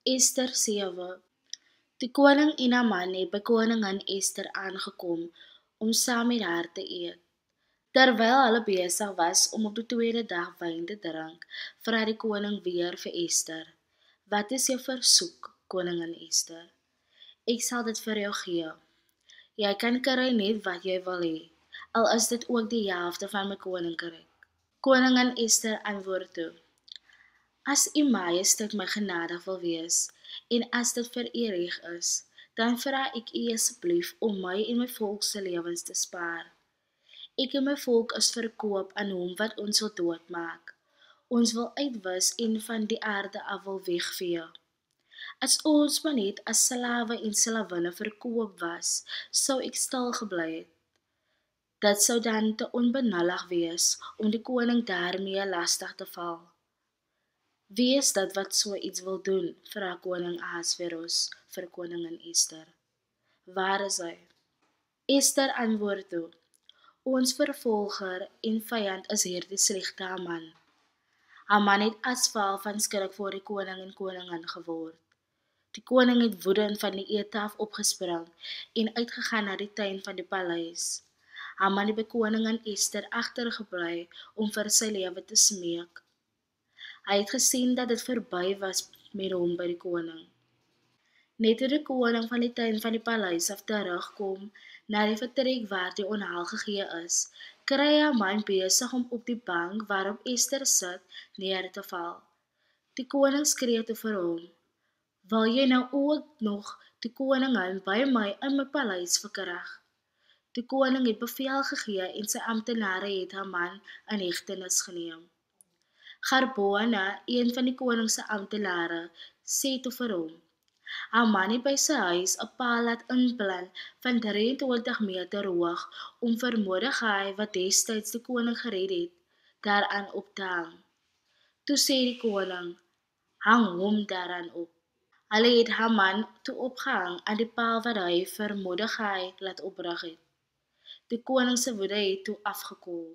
Ester 7. Die koning en Haman het by koningin Ester aangekom om saam met haar te eet. Terwyl hulle besig was om op die tweede dag wyn te drink, vra die koning weer vir Ester: "Wat is jou versoek, koningin Ester? Ek sal dit vir jou gee. Jy kan kry net wat jy wil hê, al is dit ook die helfte van my koninkryk." Koningin Ester antwoord toe: "As u majesteit my genadig wil wees, en as dit vir u reg is, dan vra ek u asseblief om my en my volk se lewens te spaar. Ek en my volk is verkoop aan hom wat ons wil doodmaak. Ons wil uitwis en van die aarde af wil wegvee. As ons maar net as slawe en slaawinne verkoop was, sou ek stil gebly het. Dit sou dan te onbenullig wees om die koning daarmee lastig te val." "Wie is dit wat so iets wil doen?" vra koning Ahasveros vir koningin Ester. "Waar is hy?" Ester antwoord toe: "Ons vervolger en vyand is hierdie slegte Haman." Haman het asval van skrik voor die koning en koningin geword. Die koning het woedend van die eettafel opgespring en uitgegaan na die tuin van die paleis. Haman het by koningin Ester agtergebly om vir sy lewe te smeek. Hy het gesien dat dit verby was met hom by die koning. Net toe die koning van die tuin van die paleis af terugkom, na die vertrek waar die onheil gegee is, kry Haman besig om op die bank waarop Ester sit, neer te val. Die koning skree toe vir hom: "Wil jy nou ook nog die koningin by my in my paleis verkrag?" Die koning het bevel gegee en sy amptenare het Haman in hegtenis geneem. Garbona, een van die koning se amptenare, sê toe vir hom: "Haman het by sy huis 'n paal laat inplant van 23 meter hoog om vir Mordegai, wat destyds die koning gered het, daaraan op te hang." Toe sê die koning: "Hang hom daaraan op." Hulle het Haman toe opgehang aan die paal wat hy vir Mordegai laat oprig het. Die koning se woede het toe afgekoel.